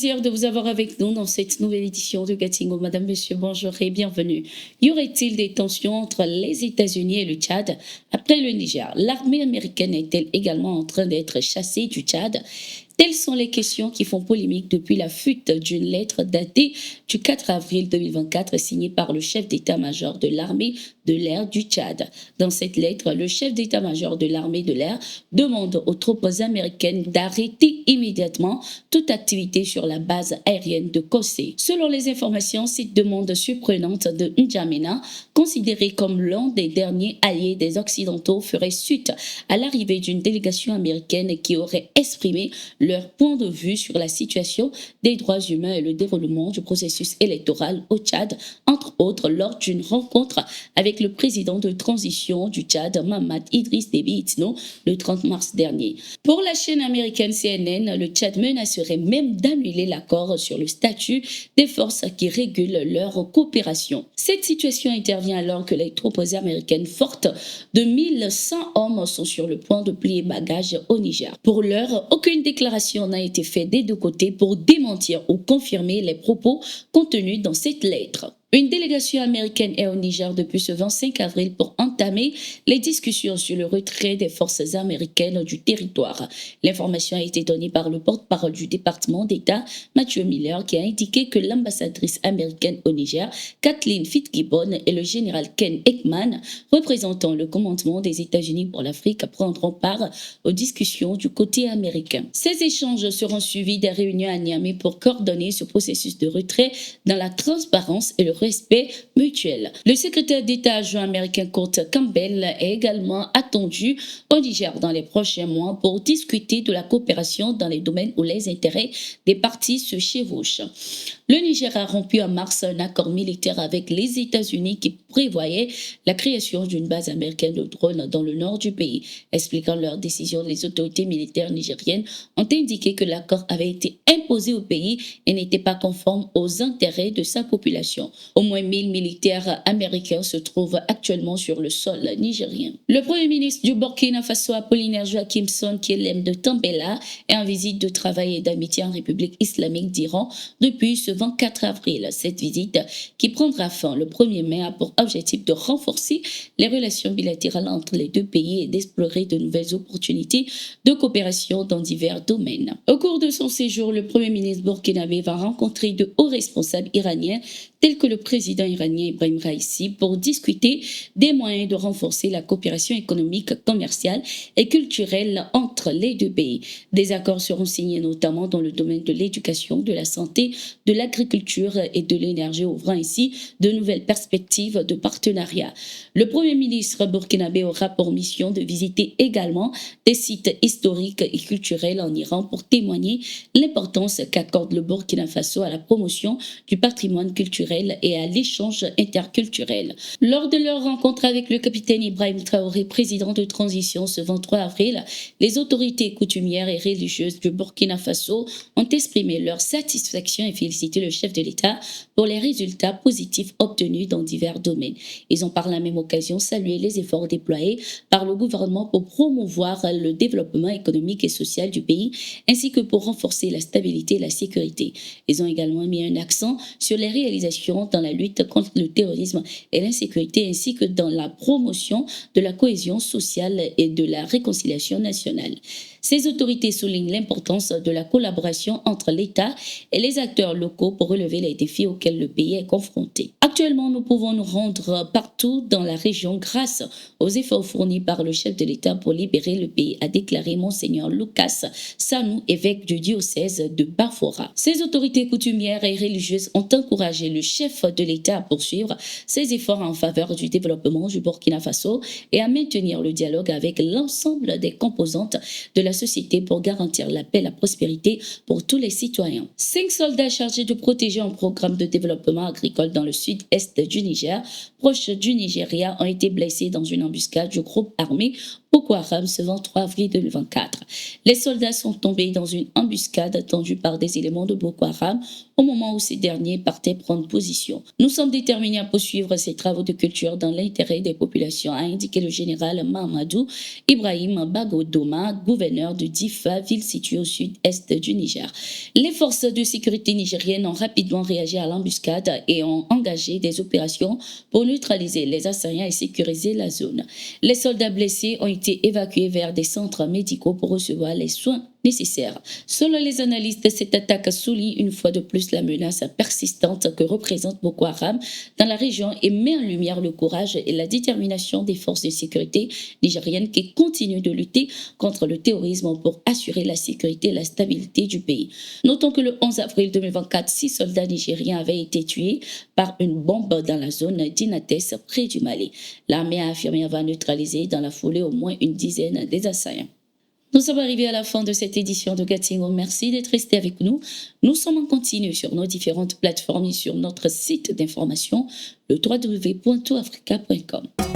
plaisir de vous avoir avec nous dans cette nouvelle édition de Gatingo. Madame, Monsieur, bonjour et bienvenue. Y aurait-il des tensions entre les États-Unis et le Tchad après le Niger? L'armée américaine est-elle également en train d'être chassée du Tchad? Telles sont les questions qui font polémique depuis la fuite d'une lettre datée du 4 avril 2024 signée par le chef d'état-major de l'armée de l'air du Tchad. Dans cette lettre, le chef d'état-major de l'armée de l'air demande aux troupes américaines d'arrêter immédiatement toute activité sur la base aérienne de Kossé. Selon les informations, cette demande surprenante de N'Djamena, considérée comme l'un des derniers alliés des Occidentaux, ferait suite à l'arrivée d'une délégation américaine qui aurait exprimé leur point de vue sur la situation des droits humains et le déroulement du processus électoral au Tchad, entre autres lors d'une rencontre avec le président de transition du Tchad, Mahamat Idriss Déby Itno, le 30 mars dernier. Pour la chaîne américaine CNN, le Tchad menacerait même d'annuler l'accord sur le statut des forces qui régulent leur coopération. Cette situation intervient alors que les troupes américaines fortes de 1100 hommes sont sur le point de plier bagages au Niger. Pour l'heure, aucune déclaration n'a été faite des deux côtés pour démentir ou confirmer les propos contenus dans cette lettre. Une délégation américaine est au Niger depuis ce 25 avril pour entamer les discussions sur le retrait des forces américaines du territoire. L'information a été donnée par le porte-parole du département d'État, Matthew Miller, qui a indiqué que l'ambassadrice américaine au Niger, Kathleen Fitzgibbon, et le général Ken Ekman, représentant le commandement des États-Unis pour l'Afrique, prendront part aux discussions du côté américain. Ces échanges seront suivis des réunions à Niamey pour coordonner ce processus de retrait dans la transparence et le respect mutuel. Le secrétaire d'État adjoint américain Kurt Campbell est également attendu au Niger dans les prochains mois pour discuter de la coopération dans les domaines où les intérêts des parties se chevauchent. Le Niger a rompu en mars un accord militaire avec les États-Unis qui prévoyait la création d'une base américaine de drones dans le nord du pays. Expliquant leur décision, les autorités militaires nigériennes ont indiqué que l'accord avait été imposé au pays et n'était pas conforme aux intérêts de sa population. Au moins 1000 militaires américains se trouvent actuellement sur le sol nigérien. Le premier ministre du Burkina Faso, Apollinaire Joachimson Kielem de Tambela, est en visite de travail et d'amitié en République islamique d'Iran depuis ce 24 avril. Cette visite, qui prendra fin le 1er mai, a pour objectif de renforcer les relations bilatérales entre les deux pays et d'explorer de nouvelles opportunités de coopération dans divers domaines. Au cours de son séjour, le premier ministre burkinabé va rencontrer de hauts responsables iraniens tels que le président iranien Ibrahim Raïssi pour discuter des moyens de renforcer la coopération économique, commerciale et culturelle entre les deux pays. Des accords seront signés notamment dans le domaine de l'éducation, de la santé, de l'agriculture et de l'énergie, ouvrant ainsi de nouvelles perspectives de partenariat. Le Premier ministre burkinabé aura pour mission de visiter également des sites historiques et culturels en Iran pour témoigner l'importance qu'accorde le Burkina Faso à la promotion du patrimoine culturel et à l'échange interculturel. Lors de leur rencontre avec le capitaine Ibrahim Traoré, président de transition ce 23 avril, les autorités coutumières et religieuses du Burkina Faso ont exprimé leur satisfaction et félicité le chef de l'État pour les résultats positifs obtenus dans divers domaines. Ils ont par la même occasion salué les efforts déployés par le gouvernement pour promouvoir le développement économique et social du pays, ainsi que pour renforcer la stabilité et la sécurité. Ils ont également mis un accent sur les réalisations dans la lutte contre le terrorisme et l'insécurité, ainsi que dans la promotion de la cohésion sociale et de la réconciliation nationale. Ces autorités soulignent l'importance de la collaboration entre l'État et les acteurs locaux pour relever les défis auxquels le pays est confronté. Actuellement, nous pouvons nous rendre partout dans la région grâce aux efforts fournis par le chef de l'État pour libérer le pays, a déclaré Monseigneur Lucas Sanou, évêque du diocèse de Bafora. Ces autorités coutumières et religieuses ont encouragé le chef de l'État à poursuivre ses efforts en faveur du développement du Burkina Faso et à maintenir le dialogue avec l'ensemble des composantes de la société pour garantir la paix et la prospérité pour tous les citoyens. 5 soldats chargés de protéger un programme de développement agricole dans le sud-est du Niger, proche du Nigeria, ont été blessés dans une embuscade du groupe armé Boko Haram ce 23 avril 2024. Les soldats sont tombés dans une embuscade tendue par des éléments de Boko Haram au moment où ces derniers partaient prendre position. Nous sommes déterminés à poursuivre ces travaux de culture dans l'intérêt des populations, a indiqué le général Mahamadou Ibrahim Bagodoma, gouverneur de Difa, ville située au sud-est du Niger. Les forces de sécurité nigériennes ont rapidement réagi à l'embuscade et ont engagé des opérations pour neutraliser les assaillants et sécuriser la zone. Les soldats blessés ont été évacués vers des centres médicaux pour recevoir les soins nécessaires. Selon les analystes, cette attaque souligne une fois de plus la menace persistante que représente Boko Haram dans la région et met en lumière le courage et la détermination des forces de sécurité nigériennes qui continuent de lutter contre le terrorisme pour assurer la sécurité et la stabilité du pays. Notons que le 11 avril 2024, 6 soldats nigériens avaient été tués par une bombe dans la zone d'Inates près du Mali. L'armée a affirmé avoir neutralisé dans la foulée au moins une dizaine des assaillants. Nous sommes arrivés à la fin de cette édition de Gatingo. Merci d'être resté avec nous. Nous sommes en continu sur nos différentes plateformes et sur notre site d'information, le www.toutafrica.com.